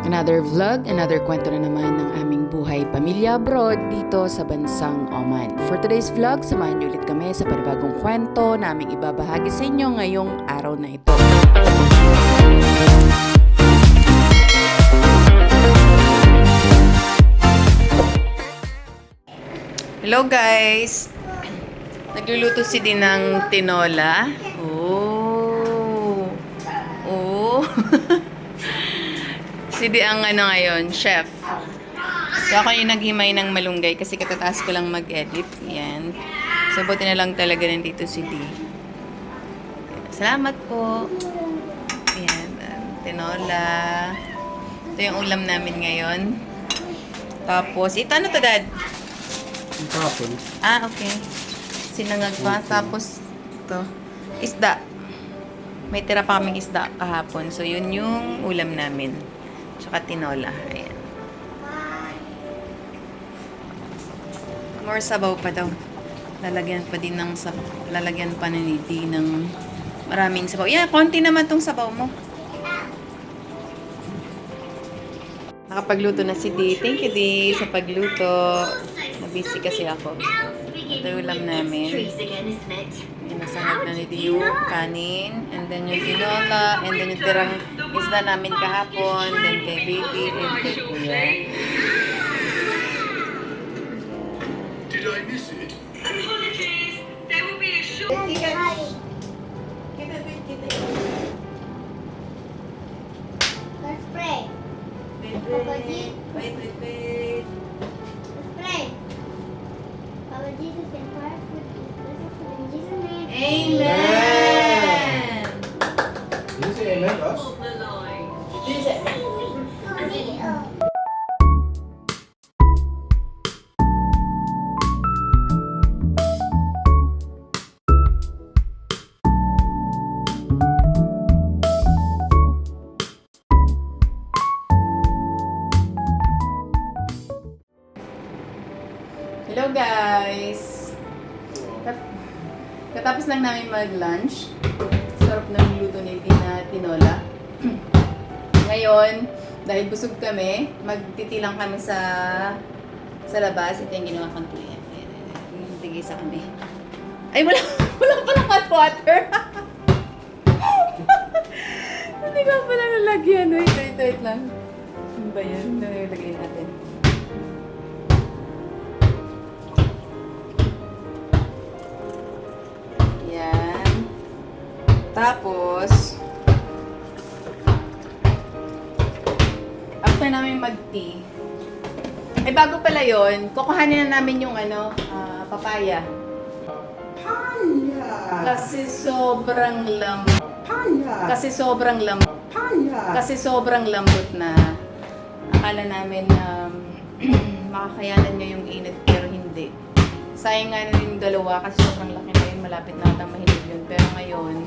Another vlog, another kwento na naman ng aming buhay pamilya abroad dito sa bansang Oman. For today's vlog, samahan niyo ulit kami sa panibagong kwento na aming ibabahagi sa inyo ngayong araw na ito. Hello guys! Nagluluto si Din ng tinola. Si Di ang ngayon, chef. So ako yung naghimay ng malunggay kasi katataas ko lang mag-edit. Yan. So buti na lang talaga nandito si Di. Salamat po. Yan. Tinola. Ito yung ulam namin ngayon. Tapos, ito ano to, Dad? Kapon. Okay. Sinangag pa. Tapos, ito. Isda. May tira pa kaming isda kahapon. So, yun yung ulam namin. Tsaka tinola. Ayan. More sabaw pa daw. Lalagyan pa ni Di ng maraming sabaw. Yeah, konti naman tong sabaw mo. Nakapagluto na si Di. Thank you, Di, sa pagluto. Nabisi kasi ako. Ito yung ulam namin. Nasangag na ni Di yung kanin. And then yung tinola. And then yung tirang isda namin kahapon. Then kay baby. And kay kuya. Did I miss it? Apologies. There will be a short. Let's pray. Wait. Let's pray. Father Jesus, and Father, in Jesus' name. Amen! Did you say amen, boss? The line. Hello guys! Katapos lang namin mag-lunch. Sarap ng luto ni Tina tinola. Ngayon, dahil busog kami, magtitilang kami sa labas. Ito yung ginawa kong tuyan. Tigay sa kami. Ay, wala palang hot water. Hindi ko pala nalagyan. Wait lang. Ano ba yan? Nalagay natin. Yan. Tapos, after namin mag-tea, ay bago pala yon, kukuhanin na namin yung papaya. Papaya. Kasi sobrang lambot. Papaya. Kasi sobrang lambot na. Akala namin na makakayanan niya yung init pero hindi. Sayang nga na yung dalawa kasi sobrang laki na yun. Malapit na atang mahilig yun. Pero ngayon,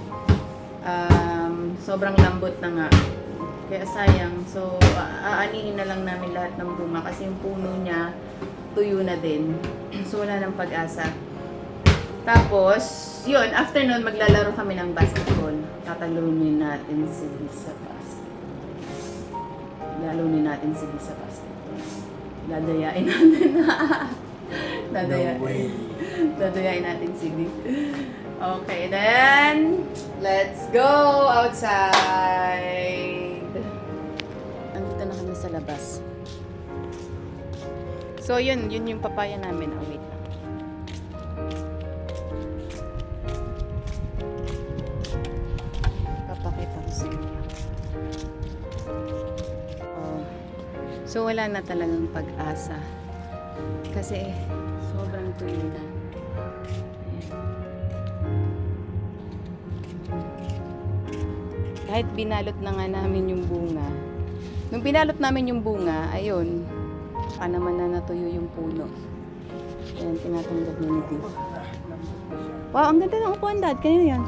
sobrang lambot na nga. Kaya sayang. So, aanihin na lang namin lahat ng bunga kasi yung puno niya tuyo na din. So, wala nang pag-asa. Tapos, yun, after nun, maglalaro kami ng basketball. Tatalunin natin si Di sa basketball. Lalunin natin si Di sa basketball. Dadayain natin. Dadayain natin si Di. Okay, then, let's go outside. Andito na kami sa labas. So, yun yung papaya namin. Oh, wait lang. Papakita ko sa inyo. Oh. So, wala na talagang pag-asa. Kasi, sobrang tuyo na. Kahit binalot na nga namin yung bunga. Nung binalot namin yung bunga, ayun, saka naman na natuyo yung puno. Ayan, tinatanggap na ni Di. Wow, ang ganda ng upuan, Dad. Kanina yan.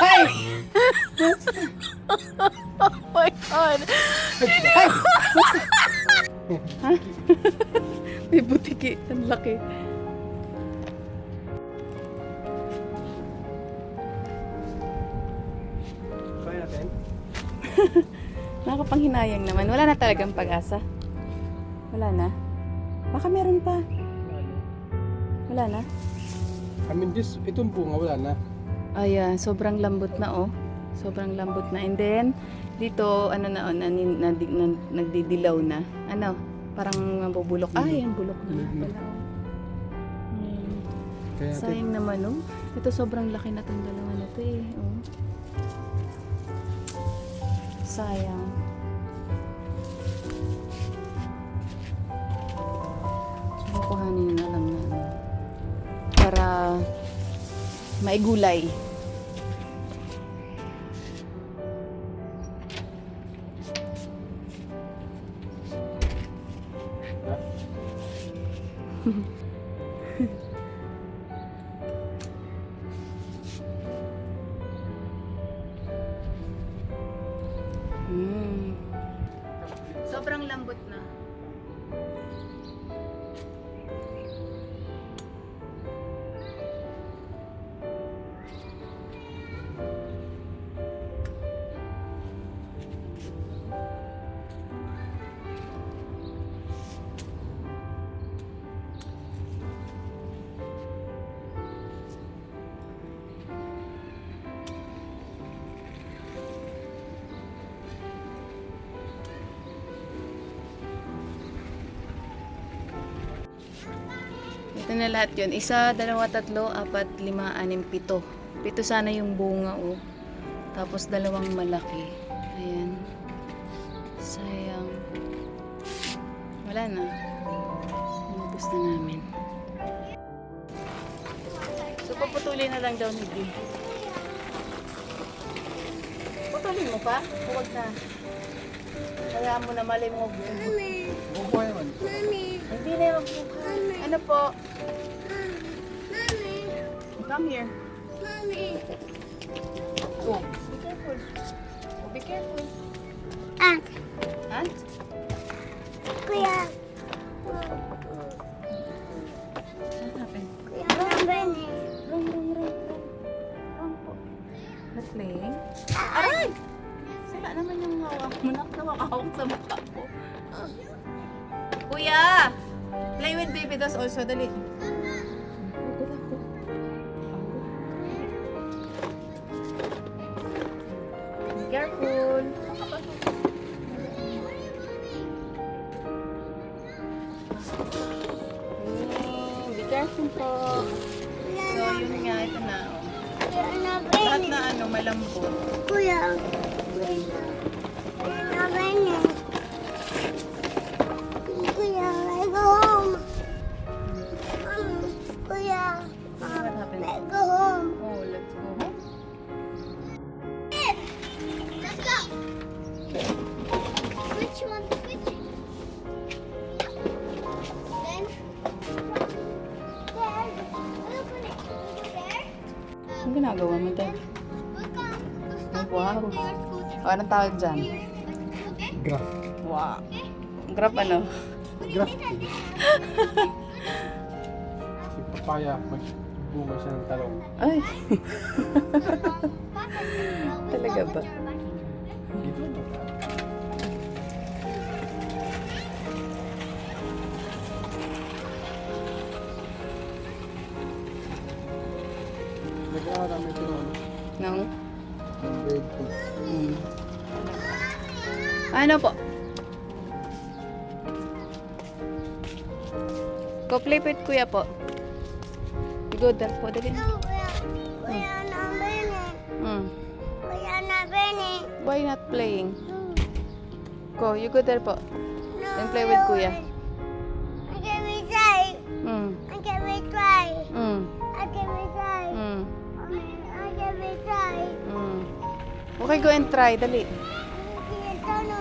Ay! Oh my God! Ha? May butiki. Ang laki. Nakakapanghinayang naman. Wala na talagang pag-asa. Wala na. Baka meron pa. Wala na. I mean, itong bunga wala na. Ayan, sobrang lambot na oh. Sobrang lambot na. And then, dito, ano na oh, nagdidilaw na. Ano, parang mabubulok. Ay, ang bulok na pala. Hmm. Kaya Sayang naman oh. Ito sobrang laki na itong dalawa na ito eh. Oh. Sayang. So, kuhanin na lang namin. Para maigulay. Sobrang lambot na. Ito na lahat yun. 1, 2, 3, 4, 5, 6, 7. 7 sana yung bunga oh. Tapos 2 malaki. Ayan. Sayang. Wala na. Inubos na namin. So paputulin na lang daw ni Dee. Putulin mo pa? Huwag na. Kaya mo na mali mo. bubuhay naman. Hindi na yung magbuka. Ano po? Come here. Oh, be careful. Oh, be careful. Aunt, Aunt? Kuya. What happened? Kuya, Benny. Run, run, run, run. Run po. Not playing? Aray! Sila naman yung hawak mo. Nakawak sa mukha ko. Kuya! Play with baby dolls also. Dali. Be careful. Be careful po. So, yun nga. Ito na. Oh. Kuya, Lahat Benny. na ano, malambot. Kuya. Kuya, Benny. Kuya, I go home. Kuya. What happened? I go home. Oh, let's go home. Let's go. Which one? Which? Then. There. Open it. There. Ang ginagawa mo dad? Stop Wow. your scooter. O, anong tawag dyan? Okay? Graph. Wow. Grab ano? Graph. Si papaya, magbunga siya ng talong. Ay. Talaga ba? Dito ba? Nag-aaral namin ito noon. Nang? Grade 2. Ano po? Go play with kuya po. Go dal po. Dali. Kuya na Benny. Hmm. Kuya na Benny. Why not playing? Go, you go there po. No, And play with kuya. I can be try. Hmm. I can be try. Hmm. I can be try. Hmm. I can be try. Hmm. Okay, go and try. Dali. Ito no,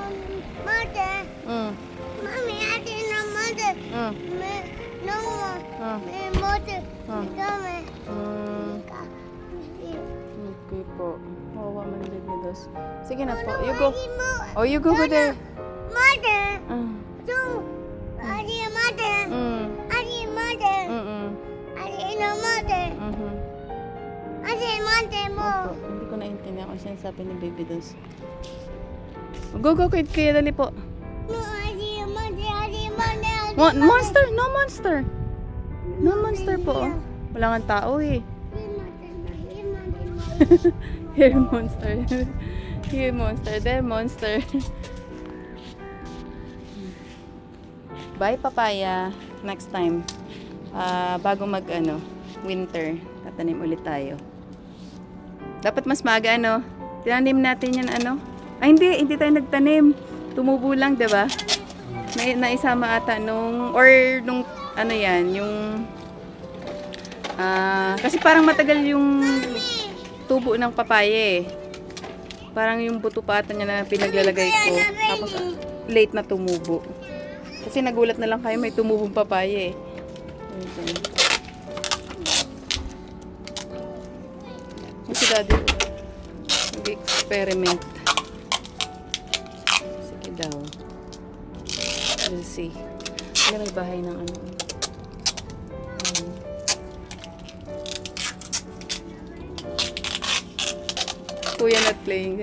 mother. Hmm. Mommy, I didn't know mother. Hmm. No more. Hmm. Mother. Hmm. Dami. Hmm. Okay po. Kawawa man baby dos. Sige na po. You go. Oh, you go there. Mother. Ah. So, I didn't mother. Mm. I didn't mother. Mm. I didn't know mother. Mhm. I didn't mother more. Opo, hindi ko naintindihan kung sinasabi ni baby dos. Go, go, kaya dali po. No, Monster! No monster! No monster po. Wala nga tao eh. Here monster. Here monster. There monster. Bye papaya. Next time. Bago mag winter, tatanim ulit tayo. Dapat mas maaga tinanim natin yan Ay hindi tayo nagtanim. Tumubo lang, 'di ba? Naisama ata nung kasi parang matagal yung tubo ng papaya eh. Parang yung buto pa ata niya na pinaglalagay ko. Tapos late na tumubo. Kasi nagulat na lang kayo may tumubong papaya eh. Yung si daddy nag-experiment. Sige daw. We'll see. May bahay ng Kuya not playing.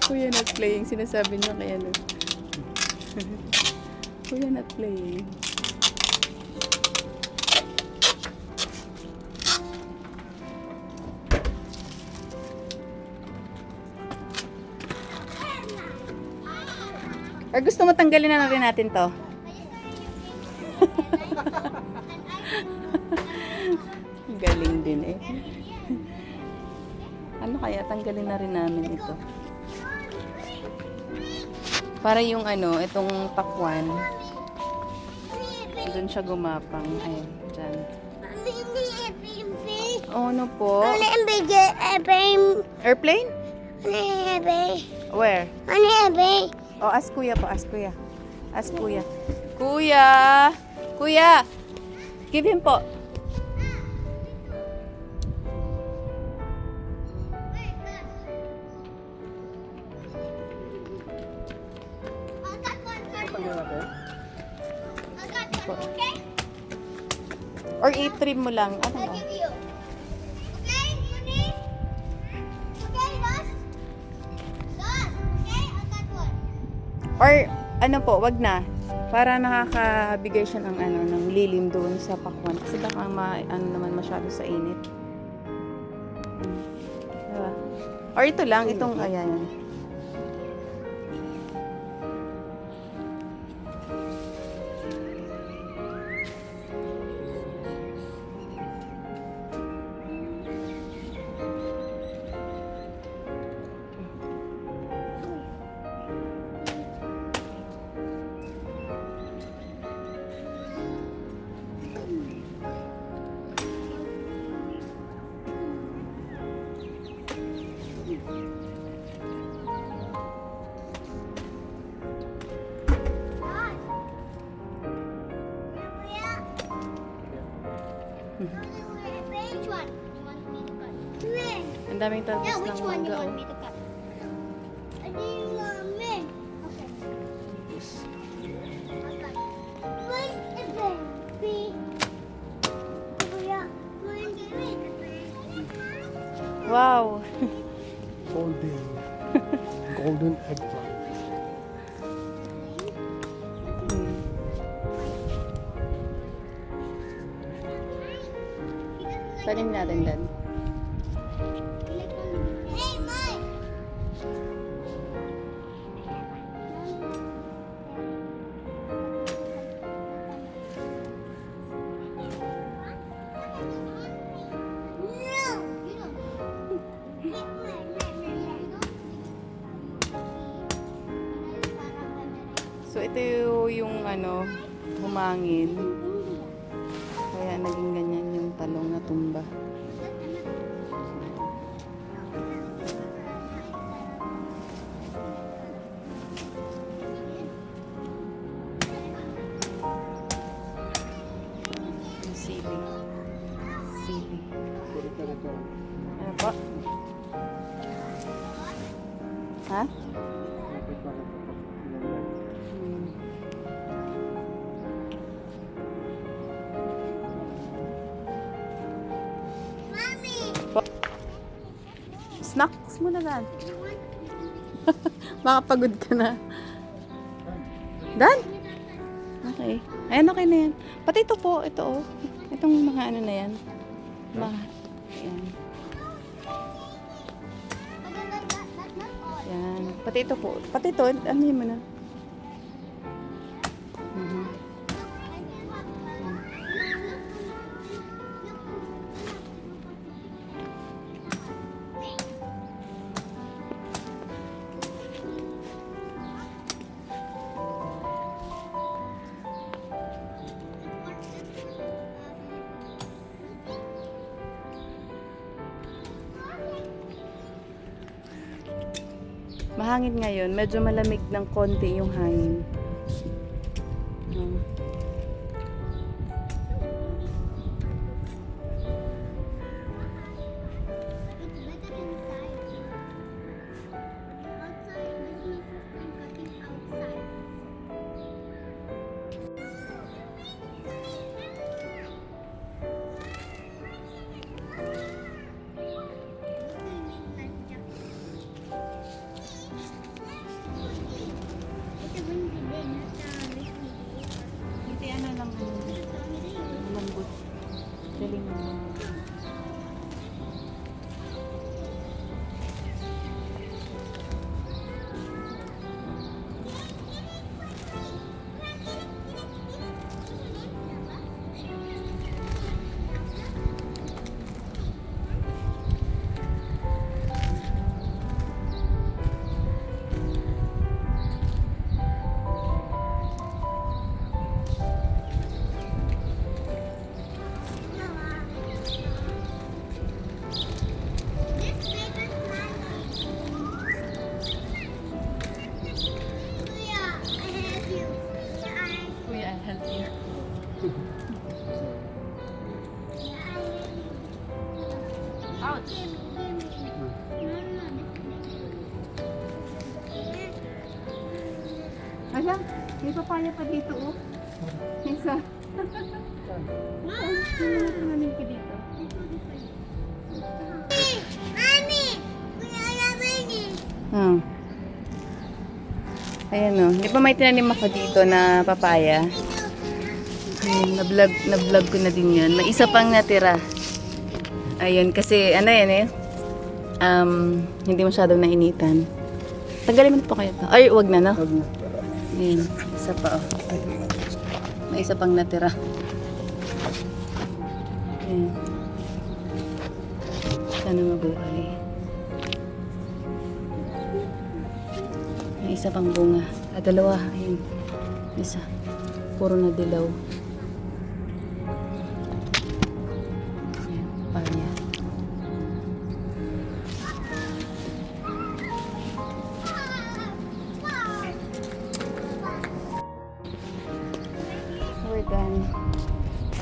Kuya not playing. Sinasabi niya kaya Kuya not playing. Or gusto mo tanggalin na rin natin to? Galing din eh. Ano kaya tanggalin na rin namin ito? Para yung itong pakwan. Doon siya gumapang. Ayun, dyan. Oh, ano po? Airplane? Where? Oh, ask kuya po, ask kuya. Ask kuya. Kuya! Kuya! Give him po. Or i-trim mo lang. Ano ba? Or wag na. Para nakakabigay siya ng ng lilim doon sa pakwan. Kasi baka naman masyado sa init. Diba? Or ito lang, itong ayan. Which one? You want me to cut? Ang daming talbos Yeah, ng which one you mangga. want me to cut? I think me. Okay. I'll cut. What is it? B. Yeah. Wow! Golden eggplant. Tanim natin dan. Hey, Mike. No. You don't. So ito yung humangin. Kaya naging ganyan yung talong na tumba. Yung sili. Sili. Ano po? Ha? Hmm. Mommy. Snacks muna dan. Baka pagod ka na. Dan? Okay. Ayan, okay na yan. Pati ito po, ito oh. Itong mga ano na yan. Mga, ayan. Yan. Pati ito po. Pati ito, ano yun mo na? Mhm. Mahangin ngayon. Medyo malamig ng konti yung hangin. Hindi ano lang malambot. Galing mo. Kuya, I'll help you. Ouch! Ala, may papaya pa dito oh. Isa. Tingnan ka dito. Ayan o. Di ba may tinanim ako dito na papaya? Ayun, na-vlog ko na din yun. May isa pang natira. Ayun, kasi ano yan eh. Hindi masyadong nainitan. Tanggalin mo na po kayo to. Ay, wag na no? Ayun, isa pa oh. May isa pang natira. Ayun. Sana mabuhay. May isa pang bunga. Dalawa. Ayun. Isa. Puro na dilaw. Ayan. Papaya. We're done.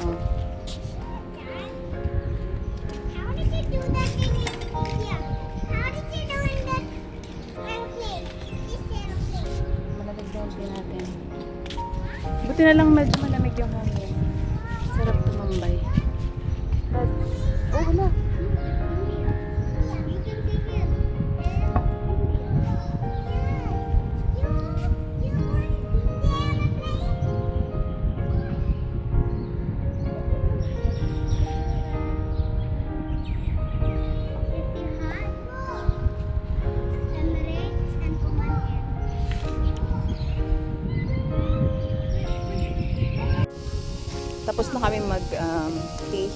Oh. How did you do that in India? How did you do in that airplane? This airplane. Malalagyan din natin. Buti na lang medyo malamig yung hangin. Sarap tumambay. But, oh wala. You can take it. Tapos na kami mag-tea.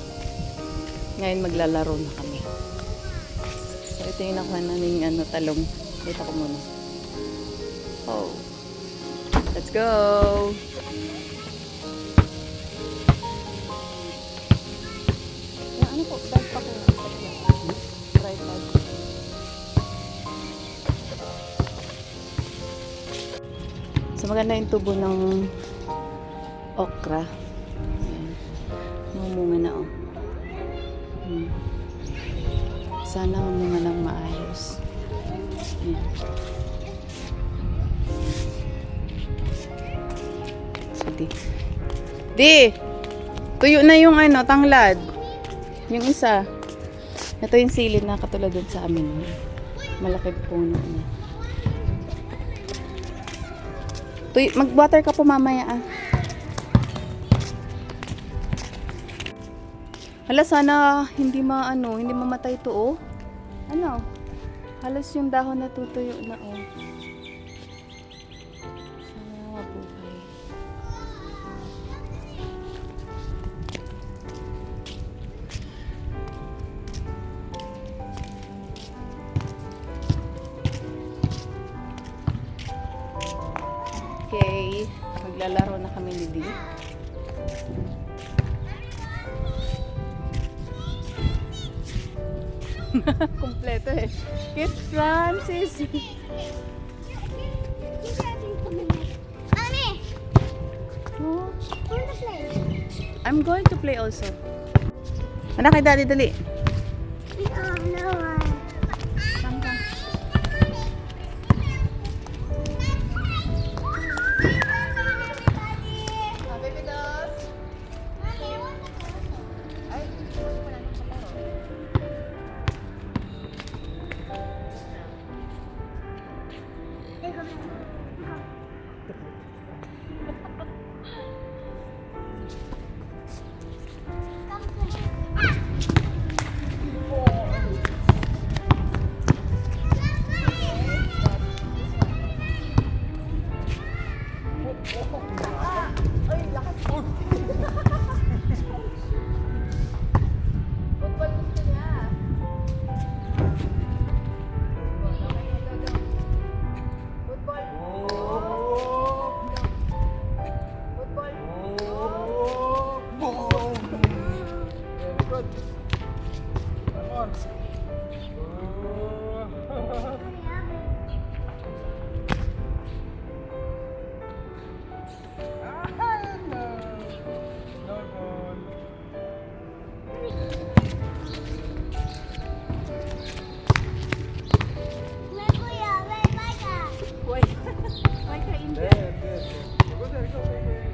Ngayon maglalaro na kami. So ito yung nakuha namin talong. Dito ko muna. Oh. Let's go! Ano po? Bag pa ko. Tripod. So maganda yung tubo ng okra. Ayan. Mamunga na oh. Sana mamunga ng maayos. Ayan. So di! Tuyo na yung tanglad. Yung isa. Ito yung silid na katulad dun sa amin. Malaki puno na. Mag-water ka po mamaya ah. Hala, sana hindi hindi mamatay to oh. Ano? Halos yung dahon na tutuyo na oh. Sana mabuhay. Okay, maglalaro na kami ni Dee. Kompleto eh. Kit Francis. Mommy, Oh, wanna play? I'm going to play also. Anak kay daddy, dali. No one. Come, come. Baby dolls. Ay, wala nang kalaro. Football gusto niya. Football. Football. Very good. Come on. No. No ball. Why? Why ka in There, there? there, there. Go there, go there.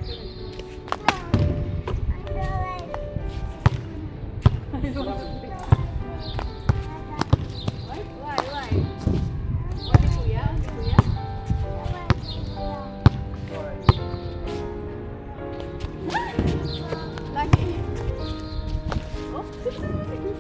Why? Why? Why kuya? Kuya? Lagi. Oh, go, go. Your turn, your turn.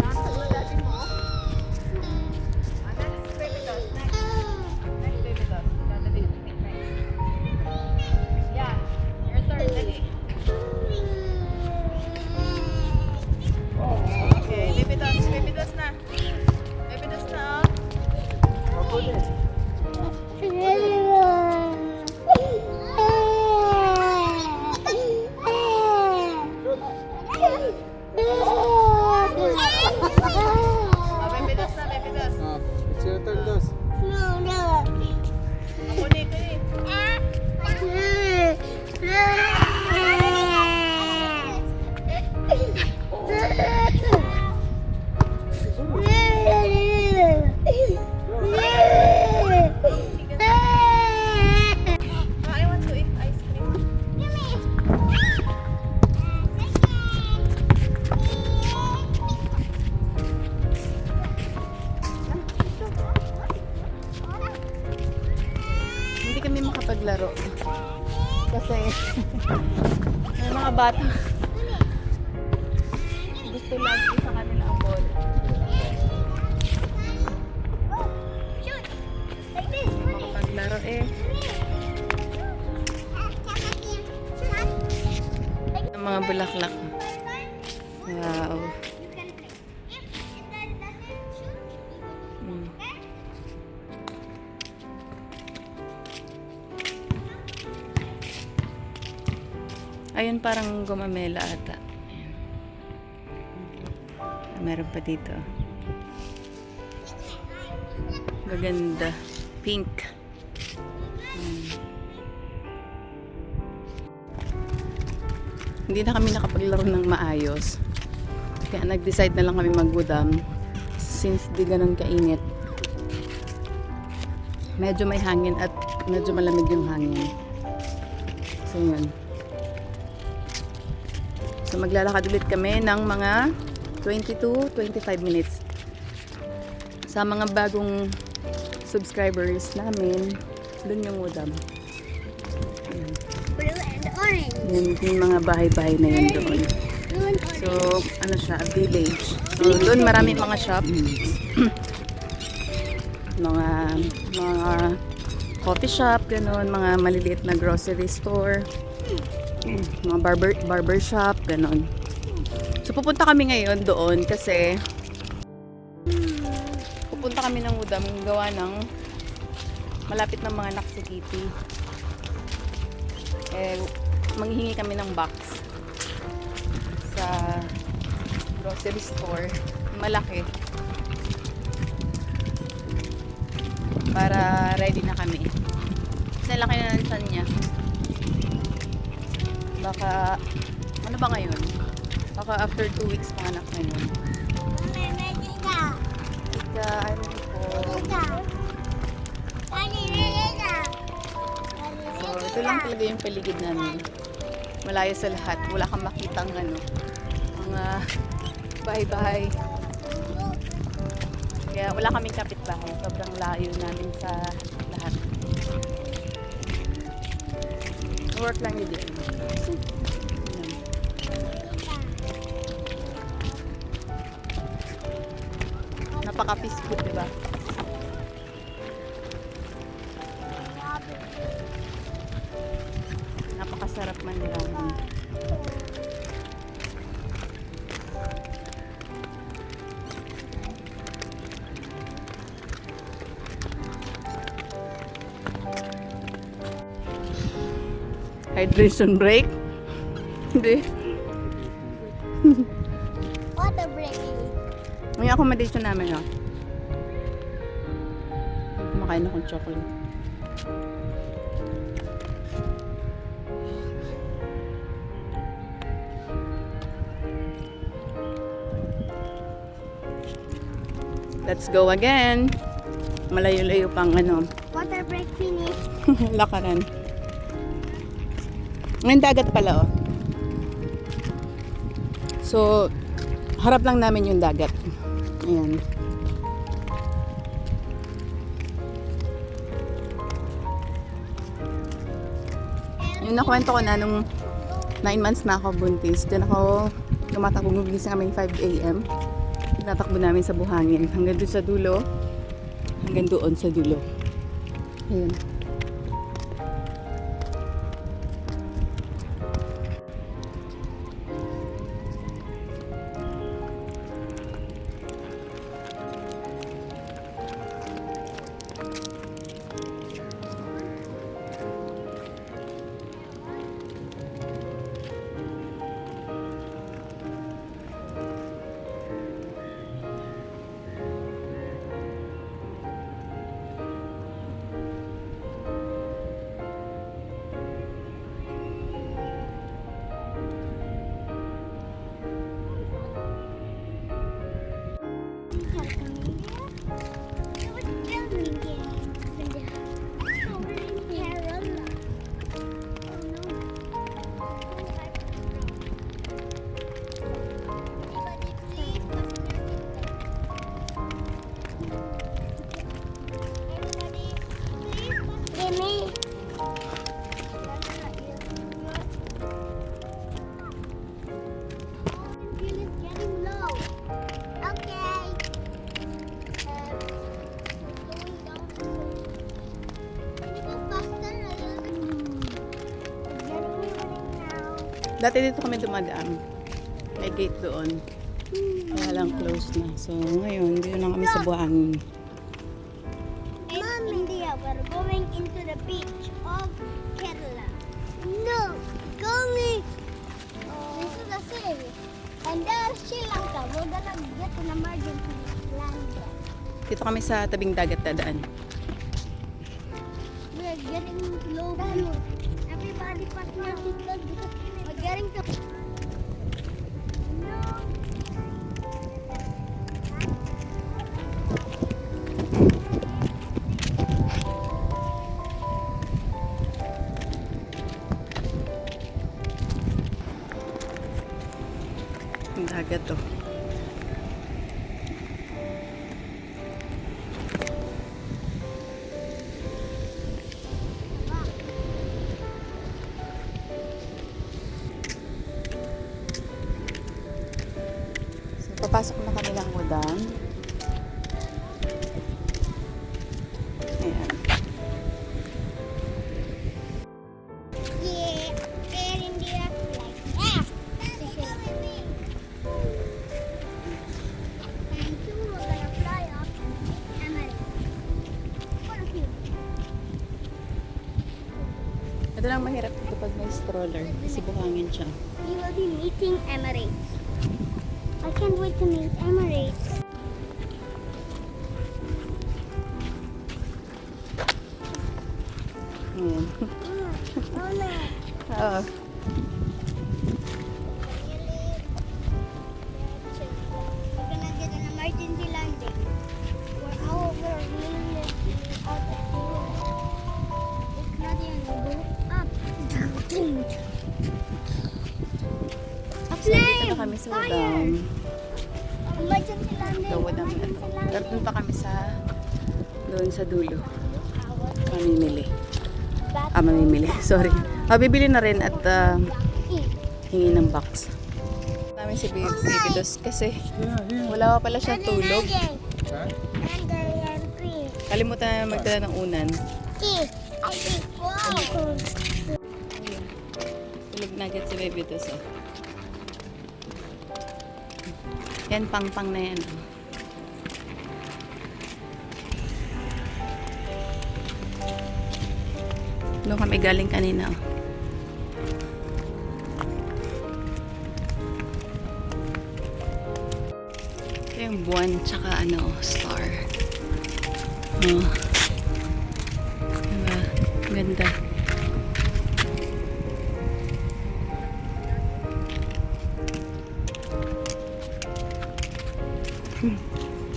Nasa ulo dati mo. Next baby dolls, next. Next baby dolls. Dali. Yeah, your turn, dali. Okay, baby dolls na. Baby dolls na oh. Go there. Oh, baby dolls na, baby dolls. It's your turn, Dos. Ako ni, I want to eat ice cream. Hindi kami makapaglaro. Kasi may mga bata. Gusto lagi sa kanila ang ball. Makapaglaro eh. Ang mga bulaklak. Wow. Mm. Ayun, parang gumamela ata. Ayan. Meron pa dito. Gaganda. Pink. Hindi na kami nakapaglaro ng maayos. Kaya nag-decide na lang kami magudam since di ganun kainit. Medyo may hangin at medyo malamig yung hangin. So yun. So maglalakad ulit kami ng mga 20 to 25 minutes. Sa mga bagong subscribers namin, dun yung udam. Blue and orange. Yung mga bahay-bahay na yun doon. Blue and So, ano siya, a village. So, doon marami mga shop. mga coffee shop, gano'n, mga maliliit na grocery store, mga barber shop, gano'n. So, pupunta kami ngayon doon kasi pupunta kami ng udam gawa ng malapit ng mga Naksikiti. Manghihingi kami ng box sa grocery store, malaki, para ready na kami. Kasi laki na ng tiyan niya. Baka, ano ba ngayon? Baka after 2 weeks panganak na yun. Ika, ano po. So, ito lang talaga yung paligid namin. Malayo sa lahat. Wala kang makitang ano, mga bahay-bahay. Kaya wala kaming kapitbahay. Sobrang layo namin sa lahat. Work lang yun din. Napaka-peaceful, diba? Napakasarap man lang. Hydration break? Hindi. Water break. May accommodation namin, oh. Kumakain akong chocolate. Let's go again. Malayo-layo pang ano. Water break finish. Lakaran. Ngayon dagat pala, oh. So, harap lang namin yung dagat. Ayan. Yung nakwento ko na nung 9 months na ako buntis, dyan ako tumatakbo, gumising kami 5 a.m. Tinatakbo namin sa buhangin hanggang doon sa dulo, hanggang doon sa dulo. Ayan. Dati dito kami dumadaan. May gate doon. Kaya lang closed na. So ngayon, dito na kami sa buhangin. Mom, India, we're going into the beach of Kerala. No, going Brazil. And there's Sri Lanka. We're gonna get an emergency land. Dito kami sa tabing dagat dadaan. We're getting low view. Everybody pass your seatbelt because we're getting to... No. Ang dagat to. So, papasok na kami ng udang. Ayan. Yeah, Air India flight. Ah! And soon we're gonna fly up Emirates. What a view. Ito lang mahirap dito pag may stroller kasi buhangin siya. We will be meeting Emirates. I can't wait to meet Emirates. Ayan. Oh no. Oo. We're gonna get an emergency landing. We're out of here. It's not even go up. A So, dito flame! na kami sa Fire! udang. Emergency landing. Gawad ang Emergency landing. Doon pa kami sa doon sa dulo. Mamimili. Mamimili. Sorry. Bibili na rin at hingi ng box. Namin si Baby Dos kasi wala pa pala siyang tulog. Ha? Kalimutan na magdala ng unan. Tulog na agad si Baby Dos. Oh. Yan, pang-pang na yan. Oh. Doon kami galing kanina. Oh. Ito yung buwan tsaka star. Oh. Diba? Ganda.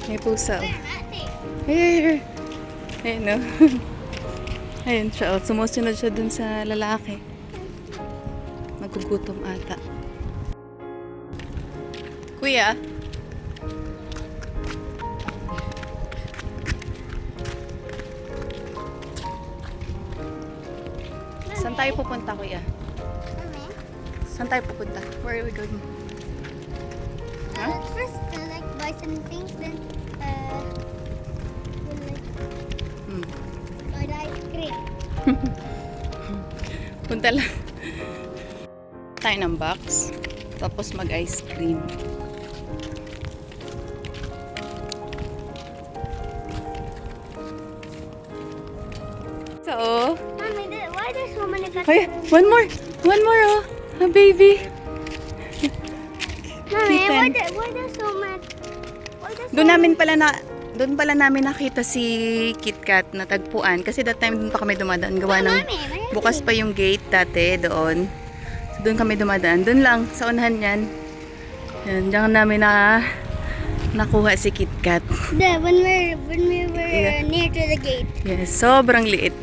May pusa. Oh. Here. Ayun, no? Ayun siya. Oh. Sumusunod siya dun sa lalaki. Magugutom ata. Kuya? Saan tayo pupunta, kuya? Saan tayo pupunta? Where are we going? Huh? First, like buy some things, then we'll like Hmm. buy the ice cream. Punta lang. Tayo ng box. Tapos mag-ice cream. So, Mommy, why there's so many cats? ay, one more! One more, oh! A baby! Mommy, kitten. why there's so much? Why there's Doon pala namin nakita si KitKat na tagpuan kasi that time doon pa kami dumadaan gawa ng bukas pa yung gate dati doon. So doon kami dumadaan. Doon lang sa unahan niyan. Yan, diyan namin nakuha si KitKat. When we were Yeah. near to the gate. Yes, sobrang liit.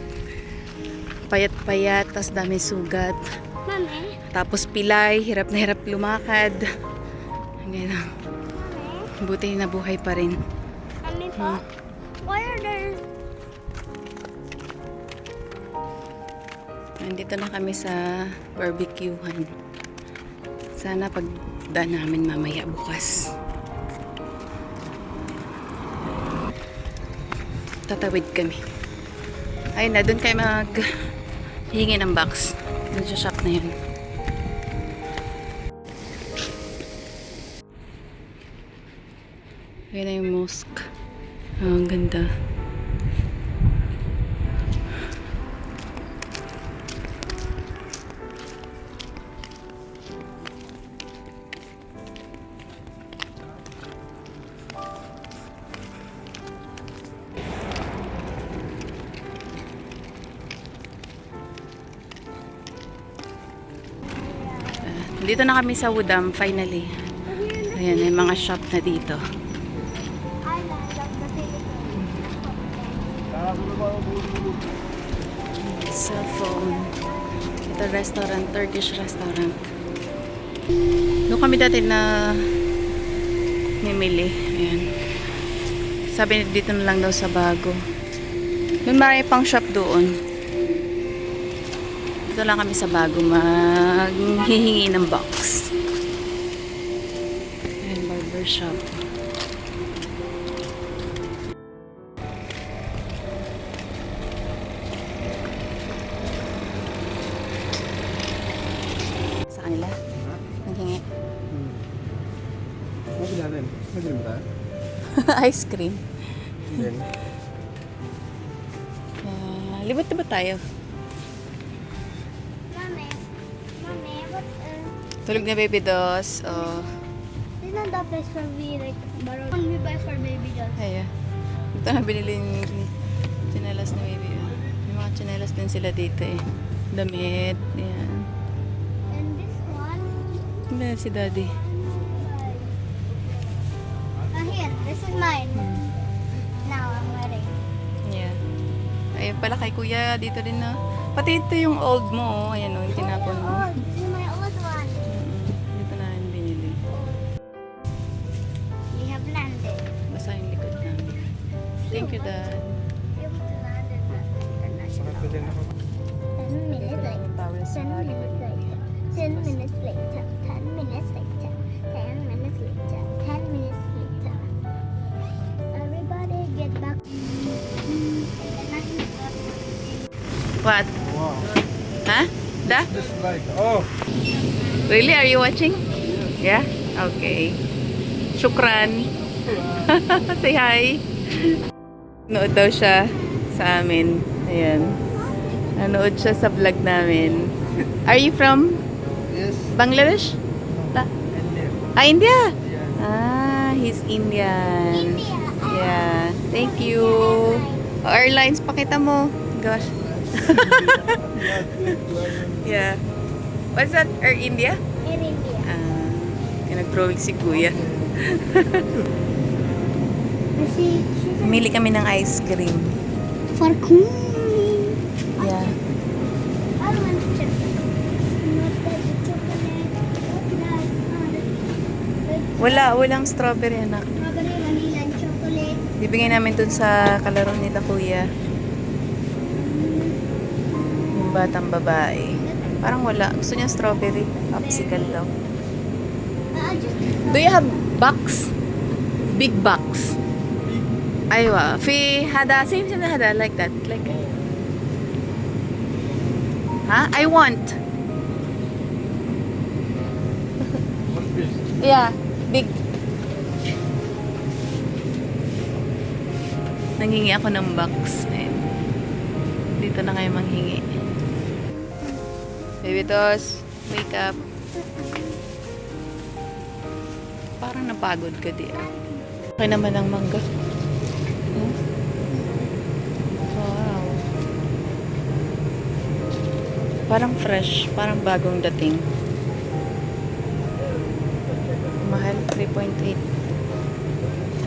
Payat-payat, tas dami sugat. Mommy, Tapos pilay, hirap na hirap lumakad. Ganyan. mommy, Buti nabuhay pa rin. mommy, pa, why are there? Nandito na kami sa barbecuehan. Sana pagdaan namin mamaya bukas. Tatawid kami. Ayun na, doon kayo hingi ng box. Doon sa shop na yun. Ayun na yung mosque. Oh, ang ganda. Dito na kami sa Woodham, finally. Ayan, may mga shop na dito. Island of the Philippines. Cellphone. Ito restaurant, Turkish restaurant. Doon kami dati na mimili. Ayan. Sabi dito na lang daw sa bago. May marami pang shop doon. Dito lang kami sa bago maghihingi ng box. Ayan, barber shop. Sa kanila? Naghingi. Mabili natin. Mabili mo tayo? Ice cream. Then, Libot-libot tayo. Mommy, what? Tulog na baby dos. Oh. This is not the place for we like borrow. We buy for baby dolls. Ay, ito na binili yung tsinelas na baby. May mga tsinelas din sila dito eh. Damit. Ayan. And this one. Hindi si daddy. Here, this is mine. Now I'm wearing. Yeah. Ayun pala kay kuya. Dito din na. Pati ito yung old mo. Oh. Ayan o. Yung tinapon mo. Oh, this is my old one. Dito na yung binili. We have landed. Basta yung likod namin. Thank you, Dad. We have landed at international. sakit ko din ako. 10 minutes later. Towel sa 10 likod minutes namin. later. 10 minutes later. 10 minutes later. 10 minutes later. 10 minutes later. Everybody get back. What? Wow. Ha? Da? Just like, oh! Really? Are you watching? Yeah? Okay. Shukran. Say hi. Nanood daw siya sa amin. Ayan. Nanood siya sa vlog namin. Are you from Yes. Bangladesh? Ta- Ah, India? Ah, he's Indian. India. Yeah. Thank you. Oh, airlines, pakita mo. Gosh. Yeah. What's that? Air India? Air India. Ah, nag-drawing si Kuya. Pumili kami ng ice cream. For cool. Yeah. I want chocolate. Not that chocolate. Walang strawberry, anak. Strawberry, vanilla, and chocolate. Bibigyan namin dun sa kalaro nila, Kuya. Yung batang babae. Parang wala. Gusto niya strawberry. Popsicle daw. Just Do you have box? Big box. Aywa. Fi hada. Same na hada. Like that. Like that. Ha? I want. One piece. Yeah. Big. Nanghingi ako ng box. Ayun. Dito na kayo manghingi. Baby Tos, wake up. Parang napagod ka di ah. Okay naman ang mangga. Hmm? Wow. Parang fresh. Parang bagong dating. Mahal, 3.8.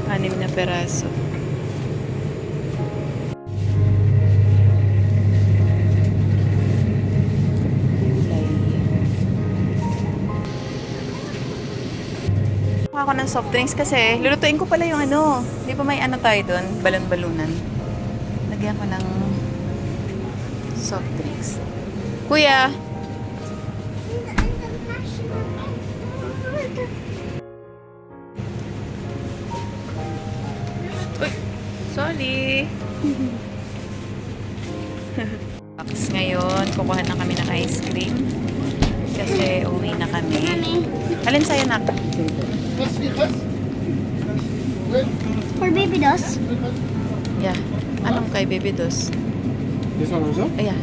6 na peraso. Ako ng soft drinks kasi lulutuin ko pala yung ano. Di ba may ano tayo doon? Balon-balunan. Lagyan ko ng soft drinks. Kuya! Uy! Sorry! Ngayon, kukuha na kami ng ice cream. Kasi uwi na kami. Alin sa'yo, nak? for baby dolls. Yeah. Anong kay Baby Dos? This one also? Ayan.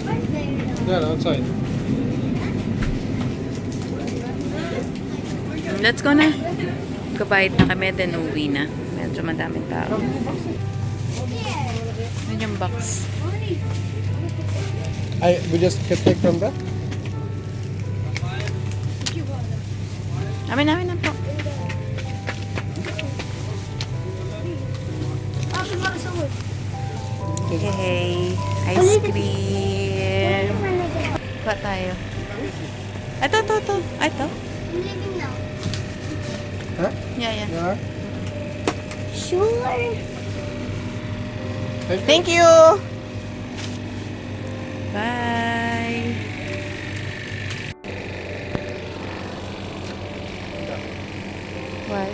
Where's baby doll? Yeah, outside. Let's go na. Kabayad na kami, then uwi na. Medyo madaming tao. Yun yung box. We just can take from that? Amin na po. Yay! Ice cream! Pa tayo. Ito. Ito. I'm leaving now. Huh? Yeah. Yeah. Sure. Thank you! Bye! Bye.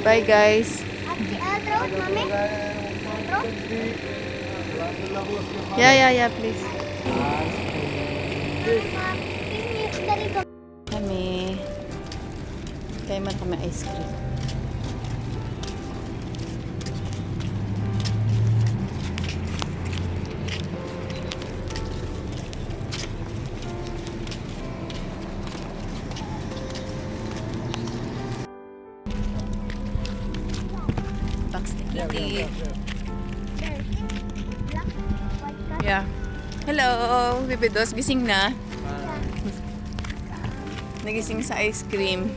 Bye, guys. Throw it, mommy. Throw. Yeah, please. Dari ko. Kami. Kaya man kami ice cream. Box Kitty. Black, white cat. Yeah. Hello, Bebe Dos. Gising na. Nagising sa ice cream.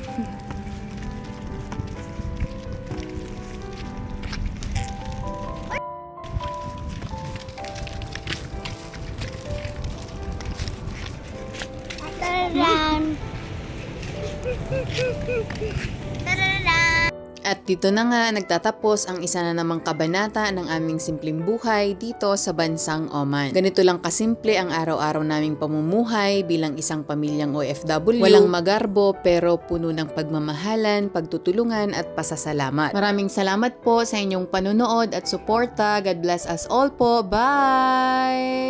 Tararan. Tararan. At dito na nga nagtatapos ang isa na namang kabanata ng aming simpleng buhay dito sa bansang Oman. Ganito lang kasimple ang araw-araw naming pamumuhay bilang isang pamilyang OFW. Walang magarbo pero puno ng pagmamahalan, pagtutulungan at pasasalamat. Maraming salamat po sa inyong panunood at suporta. God bless us all po. Bye!